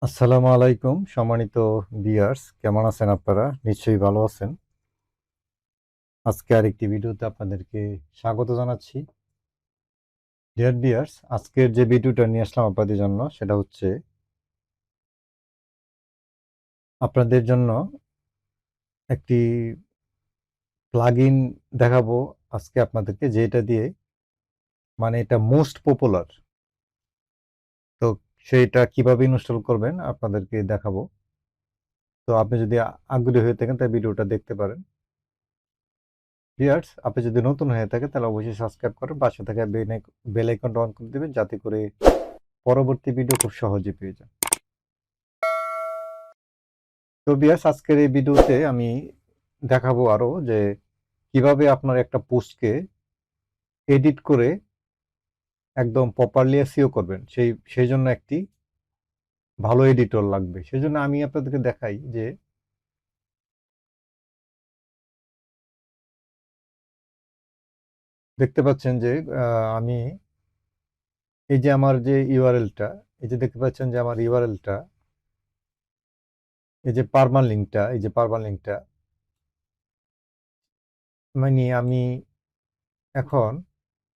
আসসালামু আলাইকুম সম্মানিত ভিউয়ার্স, কেমন আছেন আপনারা? নিশ্চয়ই ভালো আছেন। আজকে আরেকটি ভিডিওতে আপনাদেরকে স্বাগত জানাচ্ছি। ডিয়ার ভিউয়ার্স, আজকের যে ভিডিওটা নিয়ে আসলাম আপনাদের জন্য সেটা হচ্ছে আপনাদের জন্য একটি প্লাগইন দেখাবো আজকে আপনাদেরকে, যেটা দিয়ে মানে এটা মোস্ট পপুলার। তো সেইটা কিভাবে ইনস্টল করবেন আপনাদেরকে দেখাবো। তো আপনি যদি আগ্রহী হয়ে থাকেন তাহলে ভিডিওটা দেখতে পারেন। ভিউয়ার্স, আপনি যদি নতুন হয়ে থাকেন তাহলে অবশ্যই সাবস্ক্রাইব করেন, পাশে থাকা বেল আইকনটা অন করে দিবেন যাতে করে পরবর্তী ভিডিও খুব সহজে পেয়ে যান। তো ভিউয়ার্স, আজকের এই ভিডিওতে আমি দেখাবো আরো যে কিভাবে আপনার একটা পোস্টকে এডিট করে একদম প্রপারলি এসইও করবেন। সেই জন্য একটি ভালো এডিটর লাগবে। সেজন্য আমি আপনাদেরকে দেখাই যে দেখতে পাচ্ছেন যে আমি এই যে আমার যে ইউআরএলটা, এই যে দেখতে পাচ্ছেন যে আমার ইউআরএলটা, এই যে পারমালিঙ্কটা মানে আমি এখন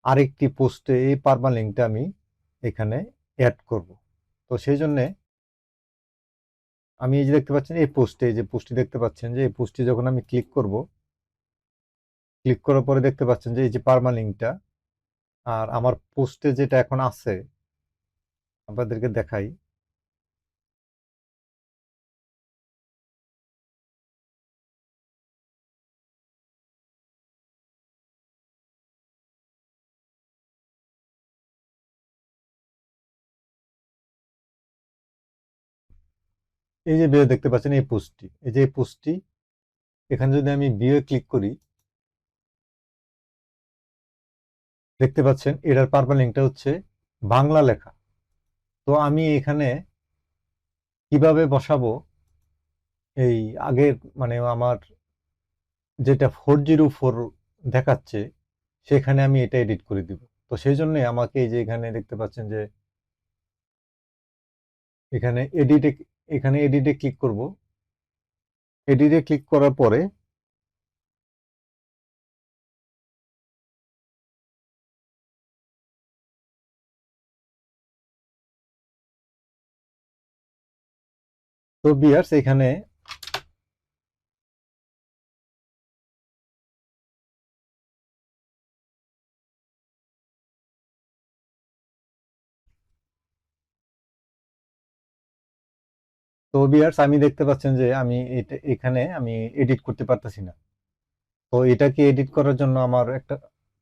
আরেকটি পোস্টে এই পারমালিঙ্কটা আমি এখানে অ্যাড করব। তো সেই জন্য আমি এই যে দেখতে পাচ্ছেন এই পোস্টে, এই যে পোস্টটি দেখতে পাচ্ছেন যে এই পোস্টে যখন আমি ক্লিক করব, ক্লিক করার পরে দেখতে পাচ্ছেন যে এই যে পারমালিঙ্কটা আর আমার পোস্টে যেটা এখন আছে আপনাদেরকে দেখাই। এই যে ভিউ দেখতে পাচ্ছেন এই পোস্টটি, এই যে এই পোস্টটি এখানে যদি আমি ভিউ ক্লিক করি দেখতে পাচ্ছেন এটার পারমালিঙ্কটা হচ্ছে বাংলা লেখা। তো আমি এখানে কিভাবে বসাবো, এই আগের মানে আমার যেটা 404 দেখাচ্ছে সেখানে আমি এটা এডিট করে দিব। তো সেই জন্য আমাকে এই যে এখানে দেখতে পাচ্ছেন যে এখানে এডিটে ক্লিক করব। এডিটে ক্লিক করার পরে তো ভিউয়ার্স এখানে আমি দেখতে পাচ্ছেন যে আমি এখানে আমি এডিট করতে পারতেছি না। তো এটাকে এডিট করার জন্য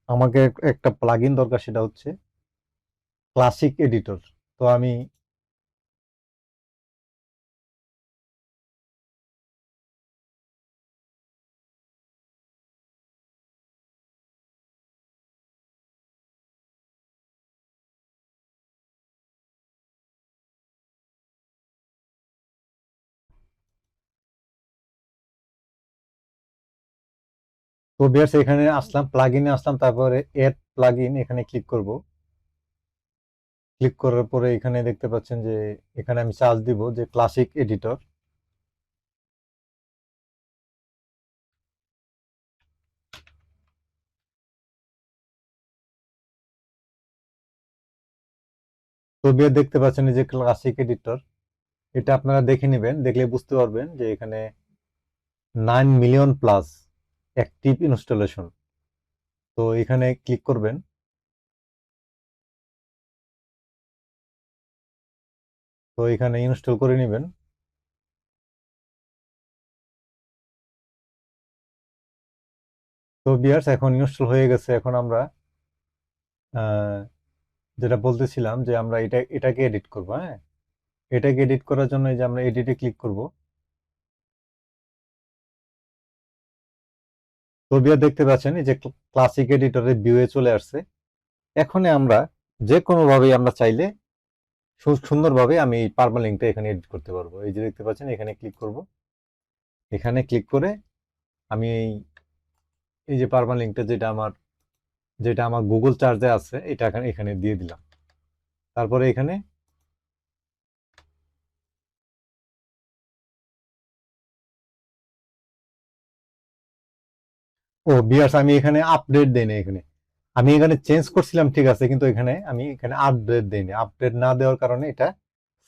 আমাকে একটা প্লাগইন দরকার, সেটা হচ্ছে ক্লাসিক এডিটর। তো আমি তো ভিউয়ার্স এখানে আসলাম, প্লাগইনে আসলাম, তারপরে এড প্লাগইন এখানে ক্লিক করব। ক্লিক করার পরে এখানে দেখতে পাচ্ছেন যে এখানে আমি সার্চ দিব যে ক্লাসিক এডিটর। তো ভিউয়ার দেখতে পাচ্ছেন এই যে ক্লাসিক এডিটর, এটা আপনারা দেখে নেবেন, দেখলে বুঝতে পারবেন যে এখানে 9 মিলিয়ন প্লাস অ্যাক্টিভ ইনস্টলেশন। তো এখানে ক্লিক করবেন। তো এখানে ইনস্টল করে নেবেন। তো ভিউয়ার্স এখন ইনস্টল হয়ে গেছে। এখন আমরা আহ, যেটা বলতেছিলাম যে আমরা এটাকে এডিট করব। হ্যাঁ, এটাকে এডিট করার জন্য এই যে আমরা এডিটে ক্লিক করব। তো ভিউয়ার দেখতে পাচ্ছেন এই যে ক্লাসিক এডিটরের ভিউয়ে চলে আসছে। এখন আমরা যে কোনো ভাবে আমরা চাইলে সুন্দরভাবে আমি এই পারমালিঙ্কটা এখানে এডিট করতে পারবো। এই যে দেখতে পাচ্ছেন এখানে ক্লিক করব। এখানে ক্লিক করে আমি এই যে পারমালিঙ্কটা যেটা আমার গুগল চার্জে আছে এটা এখানে দিয়ে দিলাম। তারপরে এখানে ও বিয়ার্স, আমি এখানে আপডেট দেই না। এখানে আমি এখানে চেঞ্জ করছিলাম, ঠিক আছে, কিন্তু এখানে আমি এখানে আপডেট দেইনি। আপডেট না দেওয়ার কারণে এটা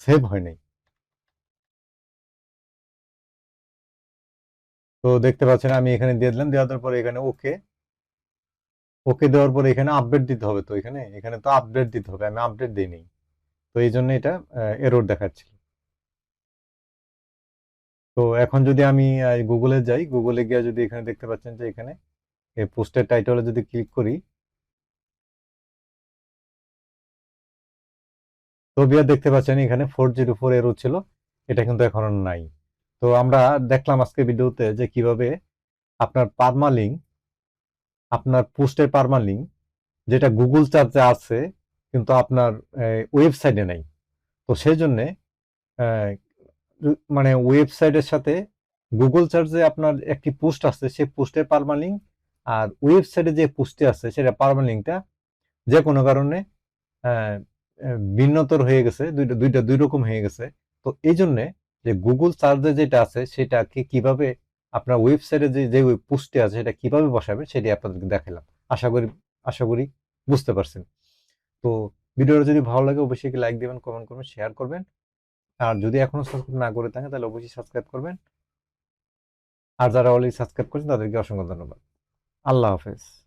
সেভ হয় নাই। তো দেখতে পাচ্ছেন আমি এখানে দিয়ে দিলাম, দেওয়ার পরে এখানে ওকে, ওকে দেওয়ার পরে এখানে আপডেট দিতে হবে। তো এখানে এখানে তো আপডেট দিতে হবে, আমি আপডেট দিইনি। তো এই জন্য এটা এরর দেখাচ্ছিল। তো এখন যদি আমি গুগলে যাই, গুগলে গিয়ে যদি এখানে দেখতে পাচ্ছেন যে এখানে পোস্টের টাইটেলে যদি ক্লিক করি, তো বিয়ার দেখতে পাচ্ছেন এখানে 404 এরর ছিল, এটা কিন্তু এখন আর নাই। তো আমরা দেখলাম আজকে ভিডিওতে যে কিভাবে আপনার পারমালিঙ্ক, আপনার পোস্টের পারমালিঙ্ক যেটা গুগল সার্চে আছে কিন্তু আপনার ওয়েবসাইটে নাই। তো সেই জন্য মানে ওয়েবসাইটের সাথে গুগল সার্চে আপনার একটি পোস্ট আছে, সেই পোস্টের পারমালিঙ্ক আর ওয়েবসাইটে যে পোস্টে আছে সেটা পারমালিঙ্কটা যে কোনো কারণে আহ, ভিন্নতর হয়ে গেছে, দুইটা দুইটা দুই রকম হয়ে গেছে। তো এই জন্যে যে গুগল সার্চে যেটা আছে সেটাকে কিভাবে আপনার ওয়েবসাইটে যে যে পোস্টে আছে সেটা কিভাবে বসাবেন সেটি আপনাদেরকে দেখালাম। আশা করি আশা করি বুঝতে পারছেন। তো ভিডিওটা যদি ভালো লাগে অবশ্যই লাইক দিবেন, কমেন্ট করবেন, শেয়ার করবেন। আর যদি এখনো সাবস্ক্রাইব না করে থাকেন তাহলে অবশ্যই সাবস্ক্রাইব করবেন। আর যারা অলরেডি সাবস্ক্রাইব করেছেন তাদেরকে অসংখ্য ধন্যবাদ। আল্লাহ হাফেজ।